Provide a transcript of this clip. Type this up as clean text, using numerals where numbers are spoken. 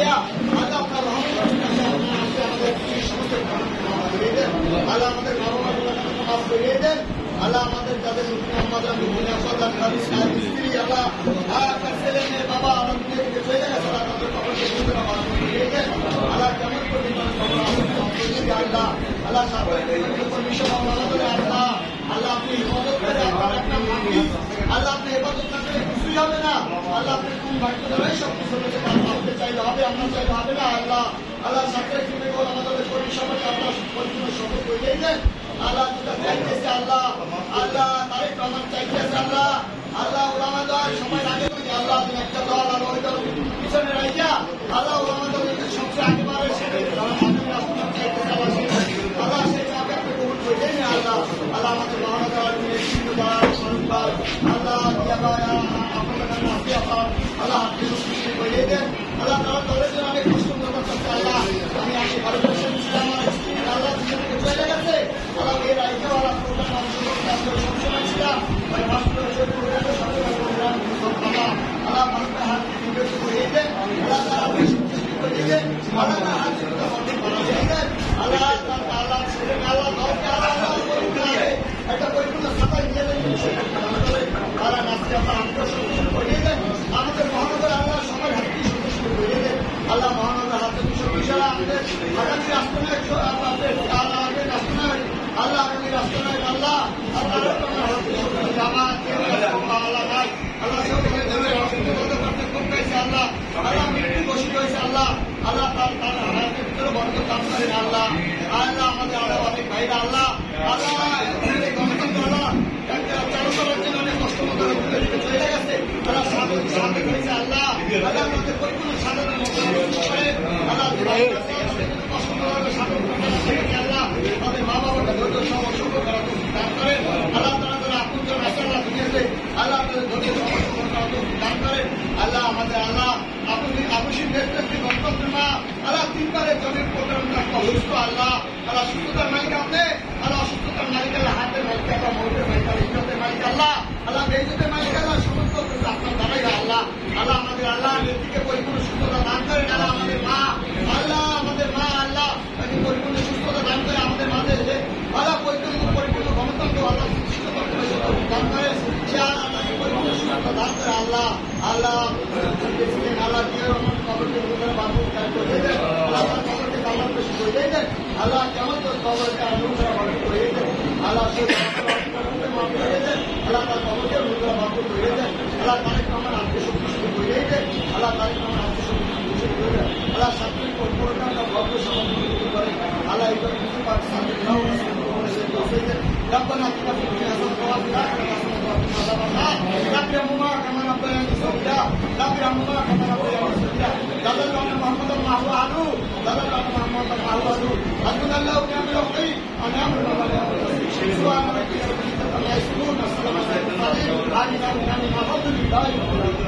দিয়া আল্লাহ আপনার রহমতের কাছে আমাদের সমস্ত আল্লাহ আমাদের মাফ করিয়ে দেন। আল্লাহ আমাদের যাদের স্ত্রী আল্লাহ ছেলে মেয়ে বাবা আমার দুনিয়া থেকে চলে গেছে তাদের খবরকে আল্লাহ কেমন আল্লাহ আল্লাহ আল্লাহ আল্লাহ আপনি ইবাদত করে আপনার একটা মাটি আল্লাহ আপনি ইবাদত না করে কিছুই হবে না। আল্লাহ আপনি কোন ভাগ্য দ্বারাই সব কিছু হয়েছে আপনি চাইলে হবে আপনার চাইলে হবে না। আল্লাহ আল্লাহ সাথে কিনে আমাদের পরিষেবাকে আপনার পরিপূর্ণ সফল করে দিয়েছেন। আল্লাহ চাইতেছে আল্লাহ আল্লাহ তারেক রহমান চাইতেছে আল্লাহ আল্লাহ ওলামা দল সময় লাগে আল্লাহ একটা দল আর ওই দল পিছনে রাখিয়া আল্লাহ ওলামা দলের সবচেয়ে আগে বারে আল্লাহ সেই চাপে আপনি কবুল করে দেন আল্লাহ আল্লাহ আমাদের মহানগর আল্লাহ আল্লাহ আপনি সৃষ্টি করে দেন। আল্লাহ তারা দলের জন্য অনেক কষ্ট করতে আল্লাহ আমি আগে ভারতবর্ষে আমার স্ত্রী আল্লাহ চলে গেছে আল্লাহ এর আগে আল্লাহ প্রোগ্রাম সবসময় ছিলাম আল্লাহ মানুষের হাত করে দেন আল্লাহ তারা সৃষ্টি করে দেন আল্লাহ হাত আল্লাহ আল্লাহ ছেলে আল্লাহ একটা পরিপূর্ণ সাঁতার নিয়ে তারা নাচতে করে দেন আমাদের মহানগর আল্লাহ সবার হাতে সন্তুষ্ট করে দেন। আল্লাহ মহানগর হাতে বিশ্ববিদ্যালয় আমাদের আগামী রাষ্ট্রনায়ক আল্লাহ রাষ্ট্রনায়ক আল্লাহ আগামী রাষ্ট্রনায়ক আল্লাহ আল্লাহ আল্লাহ আল্লাহ মৃত্যু ঘোষিত হয়েছে আল্লাহ আল্লাহ তার হাতের ভিতরে বন্ধ কাজ করেন আল্লাহ আল্লাহ আমাদের আরো অনেক ভাইরা আল্লাহ আল্লাহ গণতন্ত্র আল্লাহ চালু করার জন্য অনেক কষ্ট মতো চলে গেছে তারা সামনে করেছে আল্লাহ আল্লাহ আমাদের পরিপূর্ণ সাধারণ আল্লাহ আল্লাহ আমাদের মা বাবাকে ধৈর্য সমস্যা করার দান করেন আল্লাহ তারা আপন জন আছে আল্লাহ দুনিয়াতে আল্লাহ আপনাদের ধৈর্য সমস্যা দান করেন আল্লাহ আমাদের আল্লাহ আপনি নেতৃত্বে গণতন্ত্র মা আল্লাহ তিনবারের জনের প্রোগ্রাম অসুস্থ আল্লাহ আল্লাহ সুস্থতার মালিক আপনি আল্লাহ অসুস্থতার মালিক আল্লাহ হাতের মালিক আল্লাহ মৌতের মালিক আল্লাহ ইজ্জতের মালিক আল্লাহ আল্লাহ বেইজ্জতের মালিক আল্লাহ সমস্ত আপনার দ্বারাই আল্লাহ আল্লাহ আমাদের আল্লাহ নেত্রীকে পরিপূর্ণ সুস্থতা দান করেন আল্লাহ আমাদের মা আল্লাহ আল্লাহ তাকে পরিপূর্ণ সুস্থতা দান করে আমাদের মাঝে আল্লাহ পরিপূর্ণ গণতন্ত্র আল্লাহ দান করেন সে আল্লাহকে পরিপূর্ণ সুস্থতা দান করে আল্লাহ আল্লাহ আল্লাহ খবরকে বাবু করে দেন আল্লাহ খবরকে কামাল বেশি করে দেন আল্লাহ কেমন তোর খবরকে অনুসরণ করে দেন আল্লাহ আল্লাহ তার খবরকে অনুসরণ বাবু করে দেন আল্লাহ তারেক রহমান আত্মশক্তি করে দেন আল্লাহ তারেক রহমান আত্মশক্তি করে দেন আল্লাহ সাতটি পরিপূর্ণতা ভব্য সমর্থন করে আল্লাহ এইভাবে কিছু পাকিস্তানের ربنا اتنا في الدنيا حسنة وفي الآخرة حسنة وقنا عذاب النار رب ارحمهما كما ربياني صغيرا رب ارحمهما كما